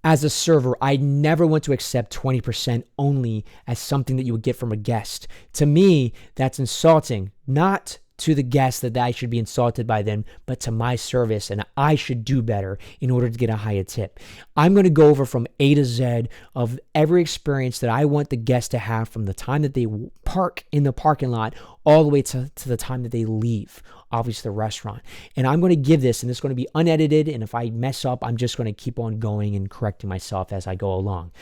As a server, I never want to accept 20% only as something that you would get from a guest. To me, that's insulting, not to the guest that I should be insulted by them, but to my service, and I should do better in order to get a higher tip. I'm going to go over from A to Z of every experience that I want the guest to have from the time that they park in the parking lot all the way to the time that they leave, obviously the restaurant. And I'm going to give this, and it's going to be unedited, and if I mess up, I'm just going to keep on going and correcting myself as I go along.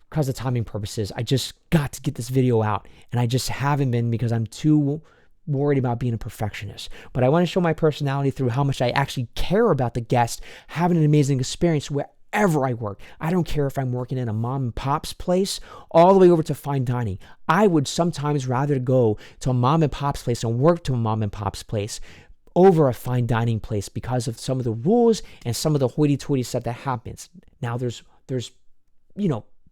Because of timing purposes, I just got to get this video out, and I just haven't been because I'm too worried about being a perfectionist. But I want to show my personality through how much I actually care about the guest having an amazing experience wherever I work. I don't care if I'm working in a mom and pop's place all the way over to fine dining. I would sometimes rather go to a mom and pop's place and work to a mom and pop's place over a fine dining place because of some of the rules and some of the hoity-toity stuff that happens. Now there's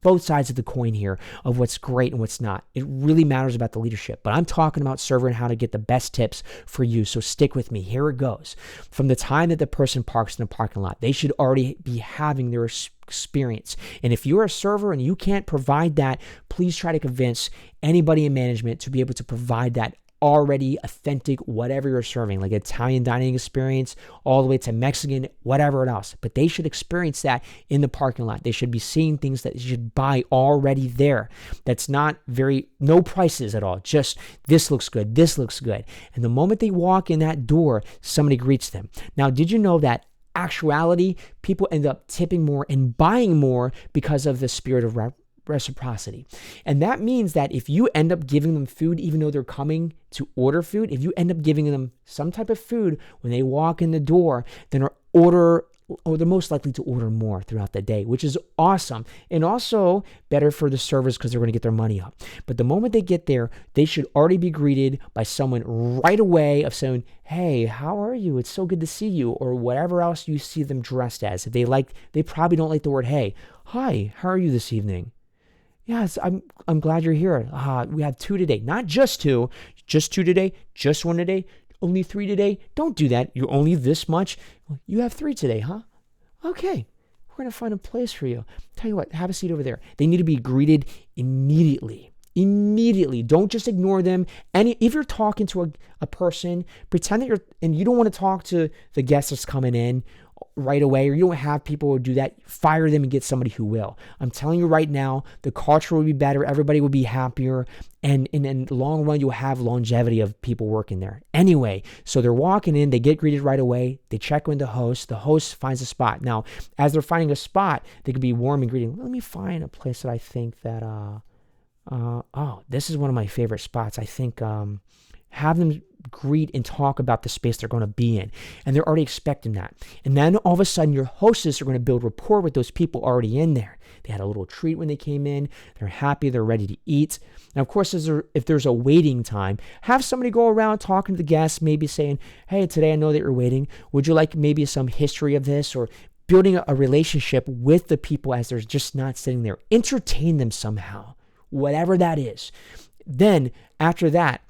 both sides of the coin here of what's great and what's not. It really matters about the leadership, but I'm talking about server and how to get the best tips for you. So stick with me. Here it goes. From the time that the person parks in the parking lot, they should already be having their experience. And if you're a server and you can't provide that, please try to convince anybody in management to be able to provide that already authentic, whatever you're serving, like Italian dining experience, all the way to Mexican, whatever else. But they should experience that in the parking lot. They should be seeing things that you should buy already there. That's not no prices at all. Just this looks good, this looks good. And the moment they walk in that door, somebody greets them. Now, did you know that actuality, people end up tipping more and buying more because of the spirit of reciprocity? And that means that if you end up giving them food, even though they're coming to order food, if you end up giving them some type of food when they walk in the door, then they're most likely to order more throughout the day, which is awesome. And also better for the servers because they're going to get their money up. But the moment they get there, they should already be greeted by someone right away of saying, hey, how are you? It's so good to see you, or whatever else you see them dressed as. If they probably don't like the word hey. Hi, how are you this evening? Yes, I'm glad you're here. We have 2 today. Not just 2 today, just 1 today, only 3 today. Don't do that. You're only this much. You have 3 today, huh? Okay, we're going to find a place for you. Tell you what, have a seat over there. They need to be greeted immediately. Immediately. Don't just ignore them. If you're talking to a person, pretend that you don't want to talk to the guest that's coming in right away, or you don't have people who do that. Fire them and get somebody who will. I'm telling you right now, the culture will be better. Everybody will be happier. And in the long run, you'll have longevity of people working there. Anyway, so they're walking in, they get greeted right away. They check in the host finds a spot. Now, as they're finding a spot, they could be warm and greeting. Let me find a place that I think that, this is one of my favorite spots. I think, have them greet and talk about the space they're going to be in. And they're already expecting that. And then all of a sudden, your hostess are going to build rapport with those people already in there. They had a little treat when they came in. They're happy. They're ready to eat. Now, of course, if there's a waiting time, have somebody go around talking to the guests, maybe saying, hey, today I know that you're waiting. Would you like maybe some history of this? Or building a relationship with the people as they're just not sitting there. Entertain them somehow, whatever that is. Then after that,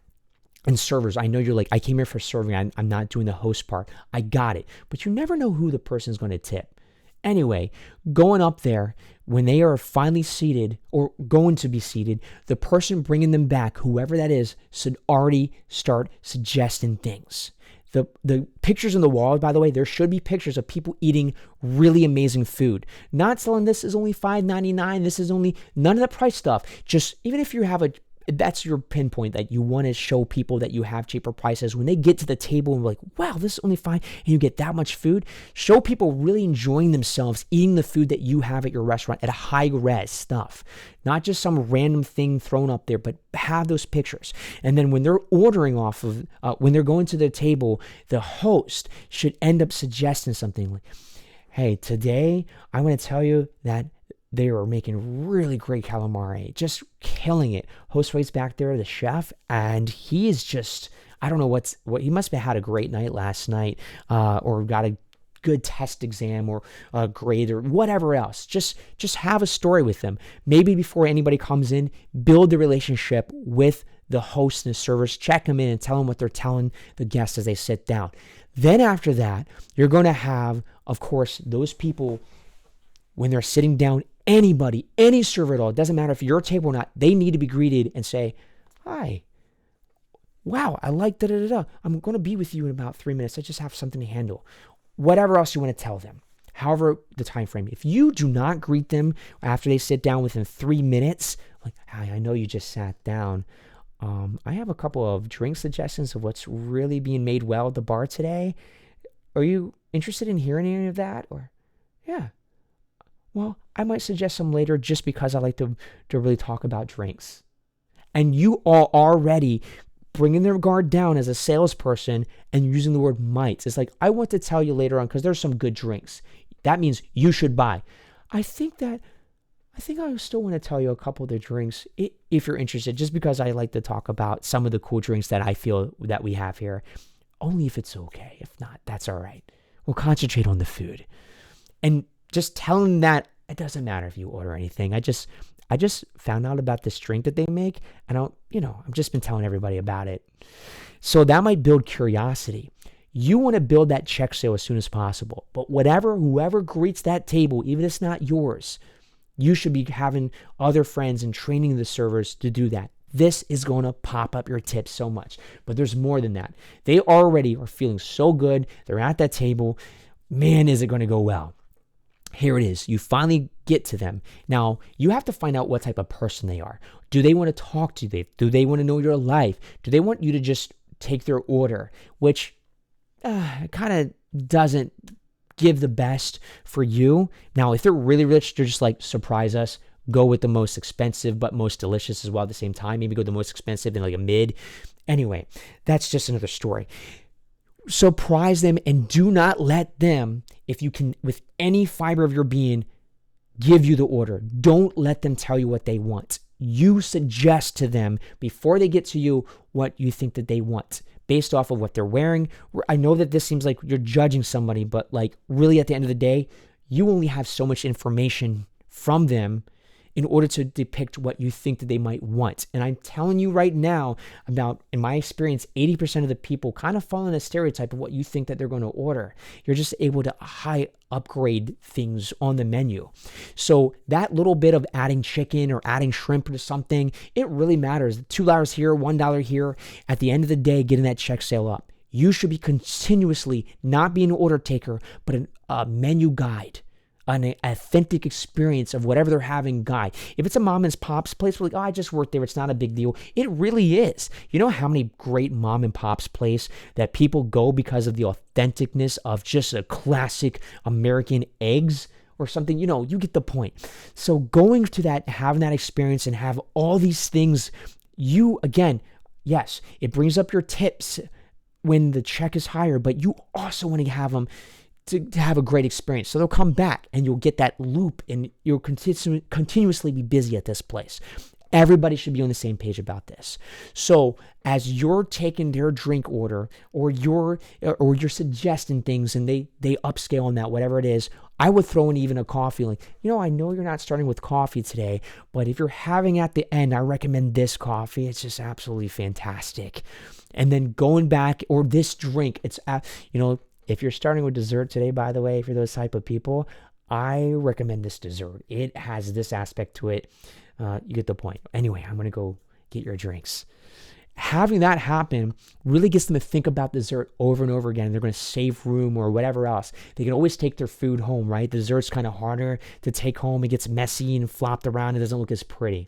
and servers, I know you're like, I came here for serving. I'm not doing the host part. I got it. But you never know who the person's going to tip. Anyway, going up there, when they are finally seated or going to be seated, the person bringing them back, whoever that is, should already start suggesting things. The pictures on the wall, by the way, there should be pictures of people eating really amazing food. Not selling this is only $5.99. This is only none of the price stuff. Just even if you have that's your pinpoint that you want to show people that you have cheaper prices. When they get to the table and like, wow, this is only fine, and you get that much food, show people really enjoying themselves eating the food that you have at your restaurant at a high res stuff. Not just some random thing thrown up there, but have those pictures. And then when they're ordering off of, when they're going to their table, the host should end up suggesting something like, hey, today I want to tell you that they are making really great calamari, just killing it. Host waits back there, the chef, and he is just, I don't know what he must have had a great night last night, or got a good test exam or a grade or whatever else. Just have a story with them. Maybe before anybody comes in, build the relationship with the host and the servers, check them in and tell them what they're telling the guests as they sit down. Then after that, you're going to have, of course, those people when they're sitting down, anybody, any server at all, it doesn't matter if you're a table or not, they need to be greeted and say, hi, wow, I like da-da-da-da. I'm going to be with you in about 3 minutes. I just have something to handle. Whatever else you want to tell them. However, the time frame. If you do not greet them after they sit down within 3 minutes, like, hi, I know you just sat down. I have a couple of drink suggestions of what's really being made well at the bar today. Are you interested in hearing any of that? Or, yeah. Well, I might suggest some later just because I like to really talk about drinks. And you are already bringing their guard down as a salesperson and using the word might. It's like, I want to tell you later on because there's some good drinks. That means you should buy. I think I still want to tell you a couple of the drinks if you're interested, just because I like to talk about some of the cool drinks that I feel that we have here. Only if it's okay. If not, that's all right. We'll concentrate on the food. And just tell them that it doesn't matter if you order anything. I just found out about this drink that they make, and I've just been telling everybody about it. So that might build curiosity. You want to build that check sale as soon as possible. But whoever greets that table, even if it's not yours, you should be having other friends and training the servers to do that. This is going to pop up your tips so much. But there's more than that. They already are feeling so good. They're at that table. Man, is it going to go well. Here it is. You finally get to them. Now, you have to find out what type of person they are. Do they want to talk to you? Do they want to know your life? Do they want you to just take their order? Which kind of doesn't give the best for you. Now, if they're really rich, they're just like, surprise us. Go with the most expensive but most delicious as well at the same time. Maybe go the most expensive and like a mid. Anyway, that's just another story. Surprise them and do not let them, if you can, with any fiber of your being, give you the order. Don't let them tell you what they want. You suggest to them before they get to you what you think that they want based off of what they're wearing. I know that this seems like you're judging somebody, but like really at the end of the day, you only have so much information from them in order to depict what you think that they might want. And I'm telling you right now about, in my experience, 80% of the people kind of fall in a stereotype of what you think that they're going to order. You're just able to high upgrade things on the menu. So that little bit of adding chicken or adding shrimp to something, it really matters. $2 here, $1 here. At the end of the day, getting that check sale up. You should be continuously not being an order taker, but a menu guide. An authentic experience of whatever they're having guide. If it's a mom and pop's place, we're like, I just worked there. It's not a big deal. It really is. You know how many great mom and pop's place that people go because of the authenticness of just a classic American eggs or something? You get the point. So going to that, having that experience and have all these things, yes, it brings up your tips when the check is higher, but you also want to have them to have a great experience. So they'll come back and you'll get that loop and you'll continuously be busy at this place. Everybody should be on the same page about this. So as you're taking their drink order or you're suggesting things and they upscale on that, whatever it is, I would throw in even a coffee. Like, I know you're not starting with coffee today, but if you're having at the end, I recommend this coffee. It's just absolutely fantastic. And then going back, or this drink, it's, if you're starting with dessert today, by the way, for those type of people, I recommend this dessert. It has this aspect to it. You get the point. Anyway, I'm going to go get your drinks. Having that happen really gets them to think about dessert over and over again. They're going to save room or whatever else. They can always take their food home, right? The dessert's kind of harder to take home. It gets messy and flopped around. It doesn't look as pretty.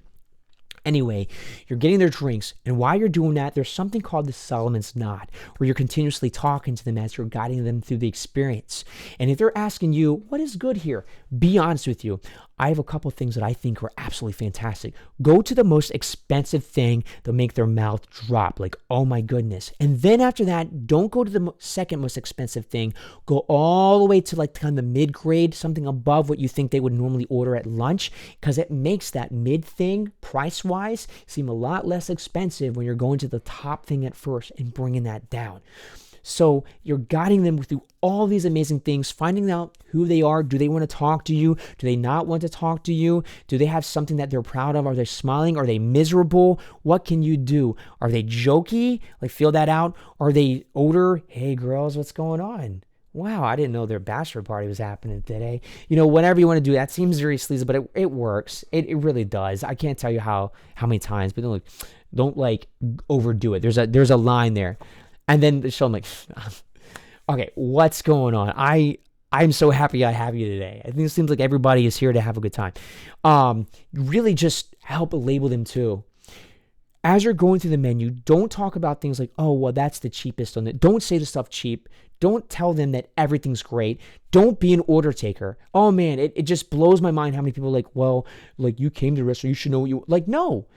Anyway, you're getting their drinks, and while you're doing that, there's something called the Solomon's Nod, where you're continuously talking to them as you're guiding them through the experience. And if they're asking you, what is good here? Be honest with you. I have a couple things that I think are absolutely fantastic. Go to the most expensive thing that'll make their mouth drop, like, oh my goodness. And then after that, don't go to the second most expensive thing. Go all the way to like kind of the mid-grade, something above what you think they would normally order at lunch, because it makes that mid thing, price-wise, seem a lot less expensive when you're going to the top thing at first and bringing that down. So you're guiding them through all these amazing things, finding out who they are. Do they want to talk to you? Do they not want to talk to you? Do they have something that they're proud of? Are they smiling? Are they miserable? What can you do? Are they jokey? Like, feel that out. Are they older? Hey, girls, what's going on? Wow, I didn't know their bachelor party was happening today. Whatever you want to do, that seems very sleazy, but it works. It really does. I can't tell you how many times, but don't overdo it. There's a line there. And then the show, I'm like, okay, what's going on? I'm so happy I have you today. I think it seems like everybody is here to have a good time. Really just help label them too. As you're going through the menu, don't talk about things like, oh, well, that's the cheapest on it. Don't say the stuff cheap. Don't tell them that everything's great. Don't be an order taker. Oh man, it just blows my mind how many people are like, well, like you came to the restaurant, you should know what you like. No,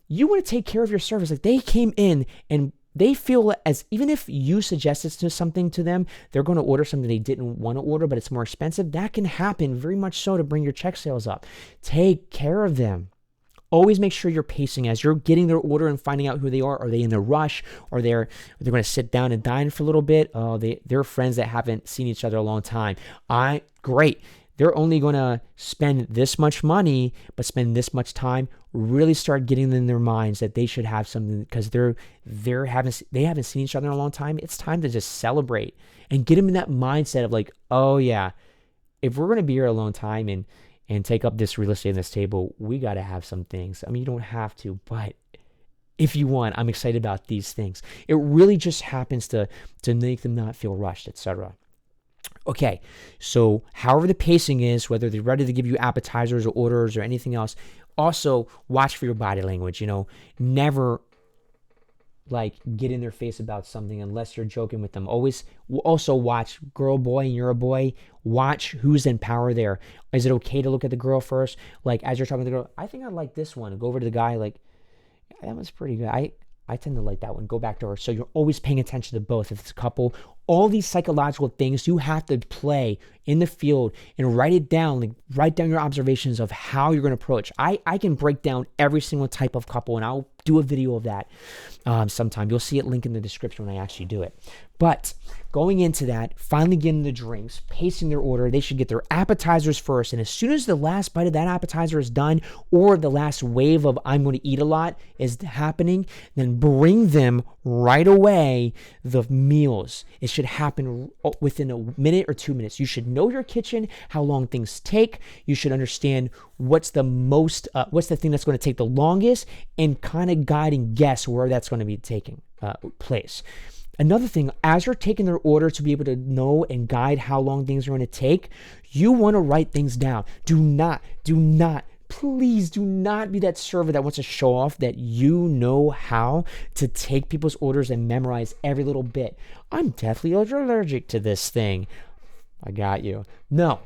you want to take care of your service. Like they came in and they feel as even if you suggested something to them, they're going to order something they didn't want to order, but it's more expensive. That can happen very much so to bring your check sales up. Take care of them. Always make sure you're pacing as you're getting their order and finding out who they are. Are they in a rush? Or they're going to sit down and dine for a little bit? Oh, they're friends that haven't seen each other a long time. Great. They're only going to spend this much money, but spend this much time. Really start getting in their minds that they should have something because they haven't seen each other in a long time. It's time to just celebrate and get them in that mindset of like, oh yeah, if we're going to be here a long time and take up this real estate in this table, we got to have some things. I mean, you don't have to, but if you want, I'm excited about these things. It really just happens to make them not feel rushed, etc. Okay, so however the pacing is, whether they're ready to give you appetizers or orders or anything else, also watch for your body language. Never like get in their face about something unless you're joking with them. Always also watch girl, boy, and you're a boy. Watch who's in power there. Is it okay to look at the girl first? Like as you're talking to the girl, I think I like this one. Go over to the guy like, that was pretty good. I tend to like that one. Go back to her. So you're always paying attention to both. If it's a couple, all these psychological things you have to play in the field and write it down. Like write down your observations of how you're going to approach. I can break down every single type of couple, and I'll do a video of that sometime. You'll see it linked in the description when I actually do it. But going into that, finally getting the drinks, pacing their order, they should get their appetizers first. And as soon as the last bite of that appetizer is done, or the last wave of I'm going to eat a lot is happening, then bring them right away the meals. It should happen within a minute or 2 minutes. You should know your kitchen, how long things take. You should understand what's the thing that's going to take the longest, and kind of guide and guess where that's going to be taking place. Another thing, as you're taking their order to be able to know and guide how long things are going to take, you want to write things down. Please do not be that server that wants to show off that you know how to take people's orders and memorize every little bit. I'm deathly allergic to this thing. I got you. No,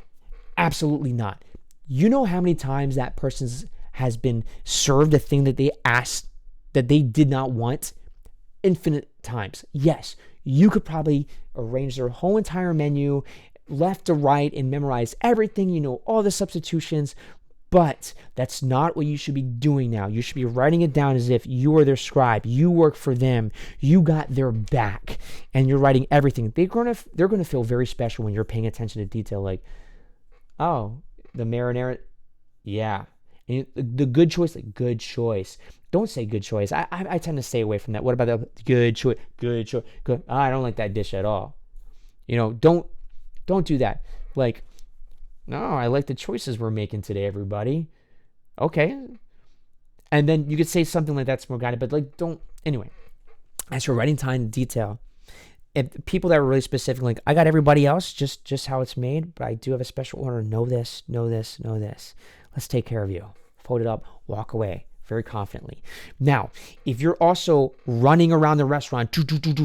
absolutely not. You know how many times that person has been served a thing that they asked that they did not want? Infinite times. Yes, you could probably arrange their whole entire menu left to right and memorize everything, all the substitutions, but that's not what you should be doing now. You should be writing it down as if you are their scribe. You work for them. You got their back, and you're writing everything. They're gonna feel very special when you're paying attention to detail. Like, oh, the marinara, yeah. And the good choice, like good choice. Don't say good choice. I tend to stay away from that. What about the good choice? Good choice. Good. I don't like that dish at all. Don't do that. Like, no, I like the choices we're making today, everybody. Okay. And then you could say something like that's more guided, but like don't. Anyway, as you're writing time in detail, if people that are really specific, like I got everybody else just how it's made, but I do have a special order. Know this. Let's take care of you. Fold it up. Walk away. Very confidently. Now, if you're also running around the restaurant,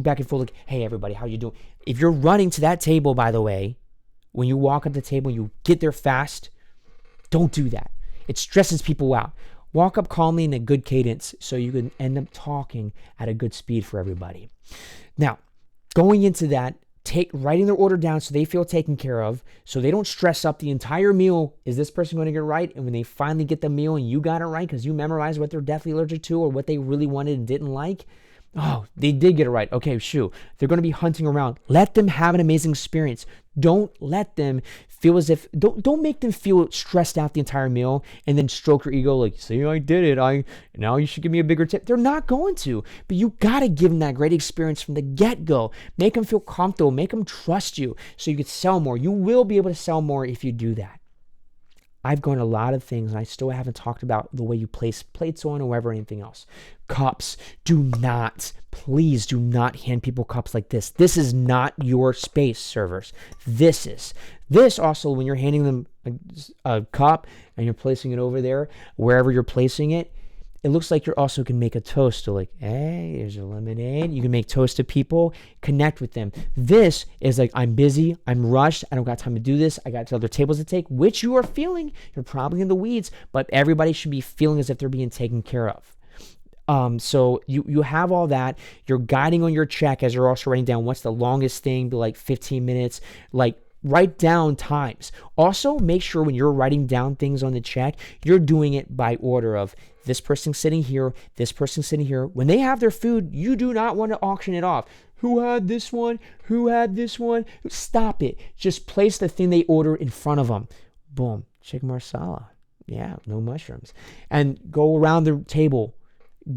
back and forth, like, hey, everybody, how you doing? If you're running to that table, by the way, when you walk up the table, you get there fast, don't do that. It stresses people out. Walk up calmly in a good cadence so you can end up talking at a good speed for everybody. Now, going into that, writing their order down so they feel taken care of, so they don't stress up the entire meal. Is this person going to get it right? And when they finally get the meal and you got it right because you memorized what they're deathly allergic to or what they really wanted and didn't like, Oh, they did get it right. Okay, shoot. They're going to be hunting around. Let them have an amazing experience. Don't let them feel as if don't make them feel stressed out the entire meal and then stroke your ego like, see, I did it. Now you should give me a bigger tip. They're not going to. But you got to give them that great experience from the get-go. Make them feel comfortable. Make them trust you so you could sell more. You will be able to sell more if you do that. I've gone a lot of things, and I still haven't talked about the way you place plates on or whatever, anything else. Cups. Please do not hand people cups like this. This is not your space, servers. This is. This also, when you're handing them a cup and you're placing it over there, wherever you're placing it, it looks like you're also can make a toast to like, hey, here's your lemonade. You can make toast to people, connect with them. This is like, I'm busy, I'm rushed, I don't got time to do this, I got other tables to take, which you are feeling. You're probably in the weeds, but everybody should be feeling as if they're being taken care of. So you have all that. You're guiding on your check as you're also writing down what's the longest thing, be like 15 minutes, like write down times. Also, make sure when you're writing down things on the check, you're doing it by order of this person sitting here, this person sitting here. When they have their food, you do not want to auction it off. Who had this one? Who had this one? Stop it. Just place the thing they order in front of them. Boom. Chicken marsala. Yeah, no mushrooms. And go around the table,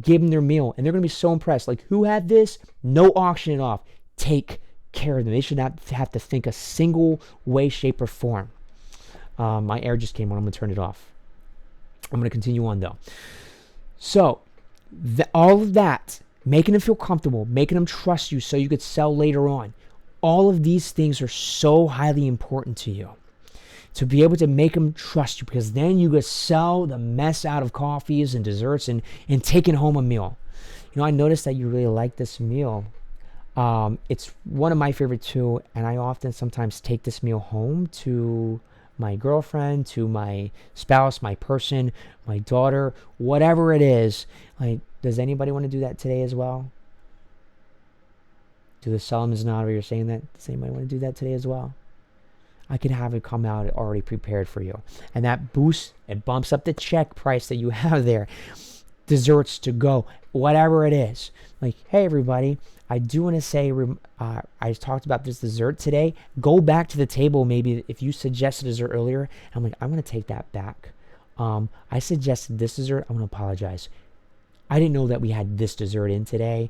give them their meal, and they're going to be so impressed. Like, who had this? No auction it off. Take care of them. They should not have to think a single way, shape, or form. My air just came on. I'm going to turn it off. I'm going to continue on, though. So, all of that, making them feel comfortable, making them trust you so you could sell later on, all of these things are so highly important to you. To be able to make them trust you, because then you could sell the mess out of coffees and desserts and taking home a meal. You know, I noticed that you really like this meal. It's one of my favorite too, and I often sometimes take this meal home to my girlfriend, to my spouse, my person, my daughter, whatever it is. Like, does anybody want to do that today as well? Do the Solomons nod where you're saying that? Does anybody want to do that today as well? I could have it come out already prepared for you. And that boosts, it bumps up the check price that you have there. Desserts to go, whatever it is. Like, hey, everybody, I do want to say, I talked about this dessert today. Go back to the table maybe if you suggested dessert earlier. I'm like, I'm going to take that back. I suggested this dessert. I want to apologize. I didn't know that we had this dessert in today.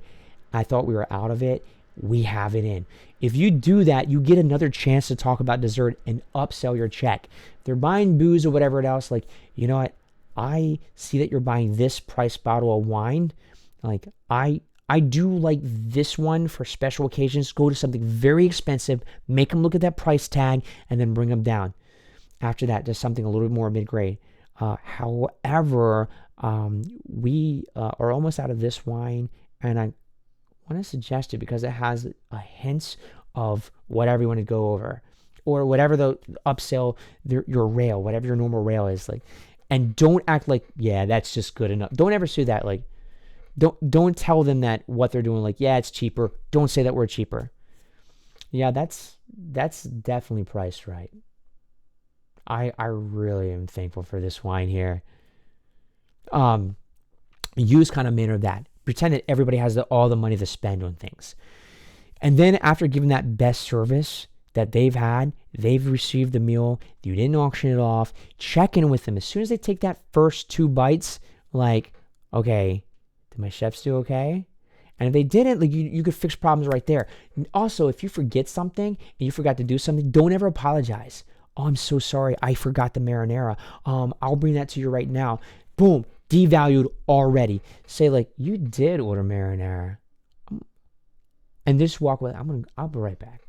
I thought we were out of it. We have it in. If you do that, you get another chance to talk about dessert and upsell your check. If they're buying booze or whatever else, like, you know what? I see that you're buying this price bottle of wine. Like, I do like this one for special occasions. Go to something very expensive, make them look at that price tag, and then bring them down. After that, just something a little bit more mid-grade. However, we are almost out of this wine, and I want to suggest it because it has a hint of whatever you want to go over, or whatever the upsell, your rail, whatever your normal rail is like. And don't act like, yeah, that's just good enough. Don't ever say that. Like, don't tell them that what they're doing. Like, yeah, it's cheaper. Don't say that we're cheaper. Yeah, that's definitely priced right. I really am thankful for this wine here. Use kind of manner of that. Pretend that everybody has all the money to spend on things. And then after giving that best service that they've had, they've received the meal, you didn't auction it off, check in with them. As soon as they take that first 2 bites, like, okay, did my chefs do okay? And if they didn't, like, you could fix problems right there. And also, if you forget something and you forgot to do something, don't ever apologize. Oh, I'm so sorry. I forgot the marinara. I'll bring that to you right now. Boom. Devalued already. Say like, you did order marinara. And just walk away. I'll be right back.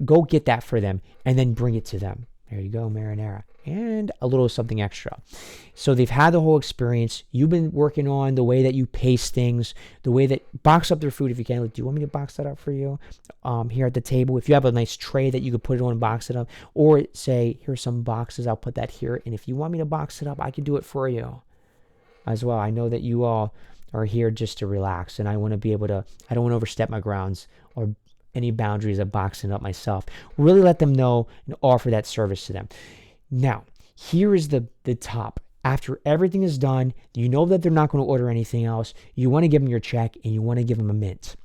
Go get that for them and then bring it to them. There you go, marinara. And a little something extra. So they've had the whole experience. You've been working on the way that you pace things, the way that box up their food if you can. Like, do you want me to box that up for you here at the table? If you have a nice tray that you could put it on and box it up, or say, here's some boxes, I'll put that here. And if you want me to box it up, I can do it for you as well. I know that you all are here just to relax, and I want to be able to, I don't want to overstep my grounds or any boundaries of boxing up myself. Really let them know and offer that service to them. Now, here is the top. After everything is done, you know that they're not going to order anything else. You want to give them your check and you want to give them a mint.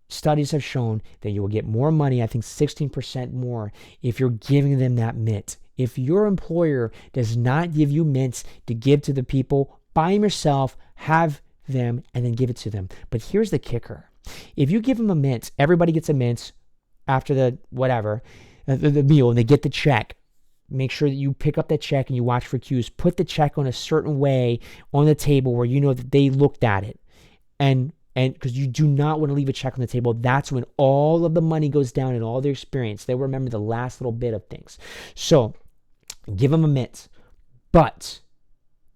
Studies have shown that you will get more money, I think 16% more, if you're giving them that mint. If your employer does not give you mints to give to the people, buy them yourself, have them, and then give it to them. But here's the kicker. If you give them a mint, everybody gets a mint after the meal, and they get the check. Make sure that you pick up that check and you watch for cues. Put the check on a certain way on the table where you know that they looked at it. And because you do not want to leave a check on the table, that's when all of the money goes down and all their experience. They remember the last little bit of things. So give them a mint, but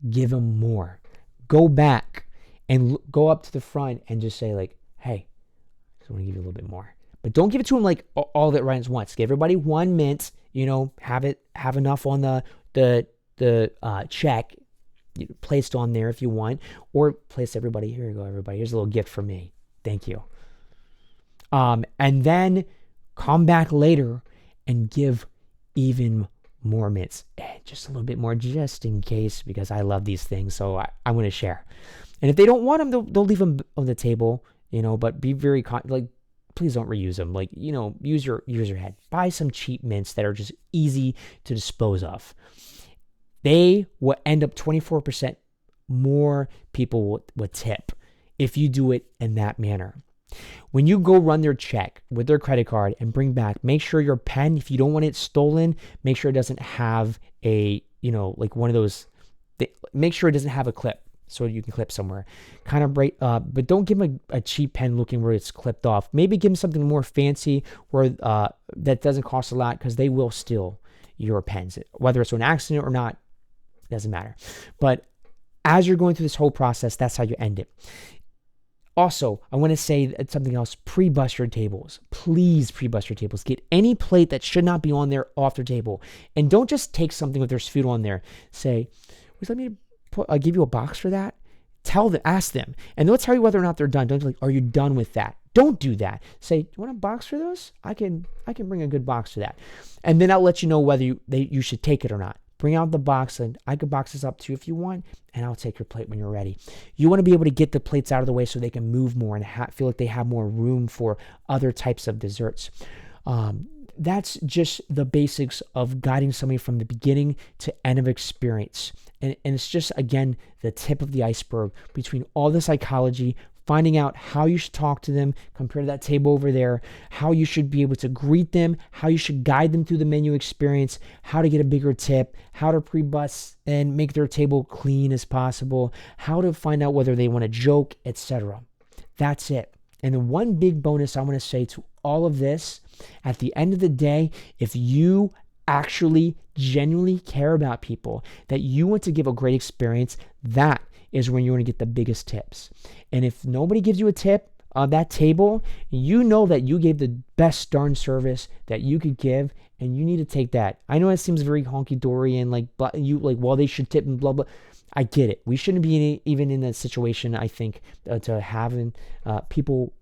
give them more. Go back and go up to the front and just say like, hey, I just want to give you a little bit more. But don't give it to them like all of it right at once. Give everybody one mint, have enough on the check placed on there if you want, or place everybody, here you go, everybody, here's a little gift from me. Thank you. And then come back later and give even more mints, just a little bit more, just in case, because I love these things, so I want to share. And if they don't want them, they'll leave them on the table, but be very please don't reuse them. Use your head. Buy some cheap mints that are just easy to dispose of. They will end up 24% more people will tip if you do it in that manner. When you go run their check with their credit card and bring back, make sure your pen, if you don't want it stolen, make sure it doesn't have one of those, make sure it doesn't have a clip so you can clip somewhere. Kind of break, but don't give them a cheap pen looking where it's clipped off. Maybe give them something more fancy where that doesn't cost a lot, because they will steal your pens. Whether it's an accident or not, doesn't matter. But as you're going through this whole process, that's how you end it. Also, I want to say something else. Pre-bus your tables. Please pre-bus your tables. Get any plate that should not be on there off their table. And don't just take something with there's food on there. Say, would you let me give you a box for that? Tell them, ask them. And they'll tell you whether or not they're done. Don't be like, are you done with that? Don't do that. Say, do you want a box for those? I can bring a good box for that. And then I'll let you know whether you should take it or not. Bring out the box, and I could box this up to you if you want, and I'll take your plate when you're ready. You want to be able to get the plates out of the way so they can move more and feel like they have more room for other types of desserts. That's just the basics of guiding somebody from the beginning to end of experience. And it's just, again, the tip of the iceberg between all the psychology, finding out how you should talk to them compared to that table over there, how you should be able to greet them, how you should guide them through the menu experience, how to get a bigger tip, how to pre-bus and make their table clean as possible, how to find out whether they want to joke, etc. That's it. And the one big bonus I want to say to all of this, at the end of the day, if you actually genuinely care about people, that you want to give a great experience, that is when you want to get the biggest tips. And if nobody gives you a tip on that table, you know that you gave the best darn service that you could give, and you need to take that. I know it seems very honky-dory and they should tip and blah, blah. I get it. We shouldn't be even in a situation, I think, to having people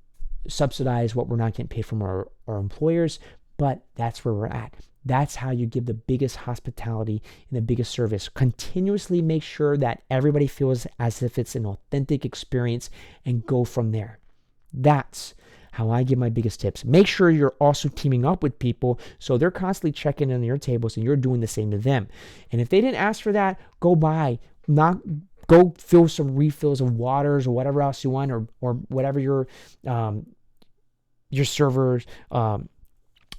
subsidize what we're not getting paid from our employers, but that's where we're at. That's how you give the biggest hospitality and the biggest service. Continuously make sure that everybody feels as if it's an authentic experience, and go from there. That's how I give my biggest tips. Make sure you're also teaming up with people so they're constantly checking in on your tables and you're doing the same to them. And if they didn't ask for that, go fill some refills of waters or whatever else you want, or whatever your servers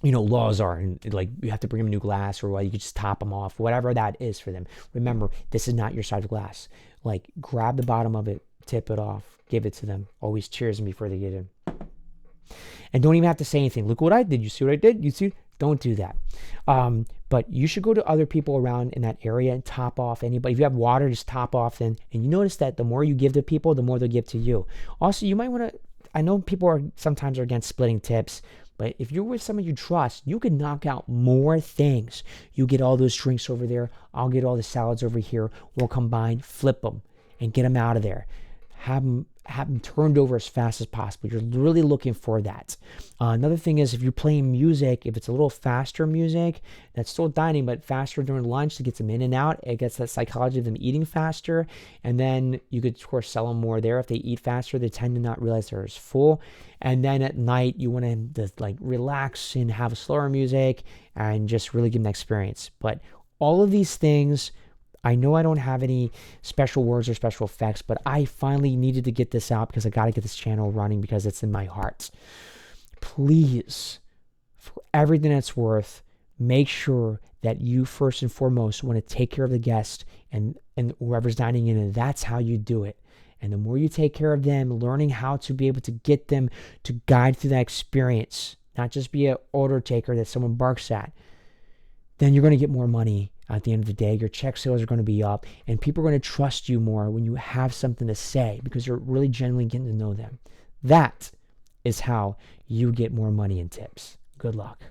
laws are, and you have to bring them a new glass, or you could just top them off, whatever that is for them. Remember, this is not your side of glass. Grab the bottom of it, tip it off, give it to them. Always cheers them before they get in. And don't even have to say anything. Look what I did. You see what I did? You see? Don't do that. But you should go to other people around in that area and top off anybody. If you have water, just top off then. And you notice that the more you give to people, the more they'll give to you. Also, you might want to, I know people sometimes are against splitting tips, but if you're with someone you trust, you can knock out more things. You get all those drinks over there. I'll get all the salads over here. We'll combine, flip them, and get them out of there. have them turned over as fast as possible. You're really looking for that. Another thing is if you're playing music, if it's a little faster music, that's still dining, but faster during lunch to get them in and out, it gets that psychology of them eating faster. And then you could, of course, sell them more there. If they eat faster, they tend to not realize they're as full. And then at night, you want to like relax and have slower music and just really give them that experience. But all of these things, I know I don't have any special words or special effects, but I finally needed to get this out because I got to get this channel running because it's in my heart. Please, for everything that's worth, make sure that you first and foremost want to take care of the guest and whoever's dining in, and that's how you do it. And the more you take care of them, learning how to be able to get them to guide through that experience, not just be an order taker that someone barks at, then you're going to get more money. At the end of the day, your check sales are going to be up, and people are going to trust you more when you have something to say because you're really genuinely getting to know them. That is how you get more money in tips. Good luck.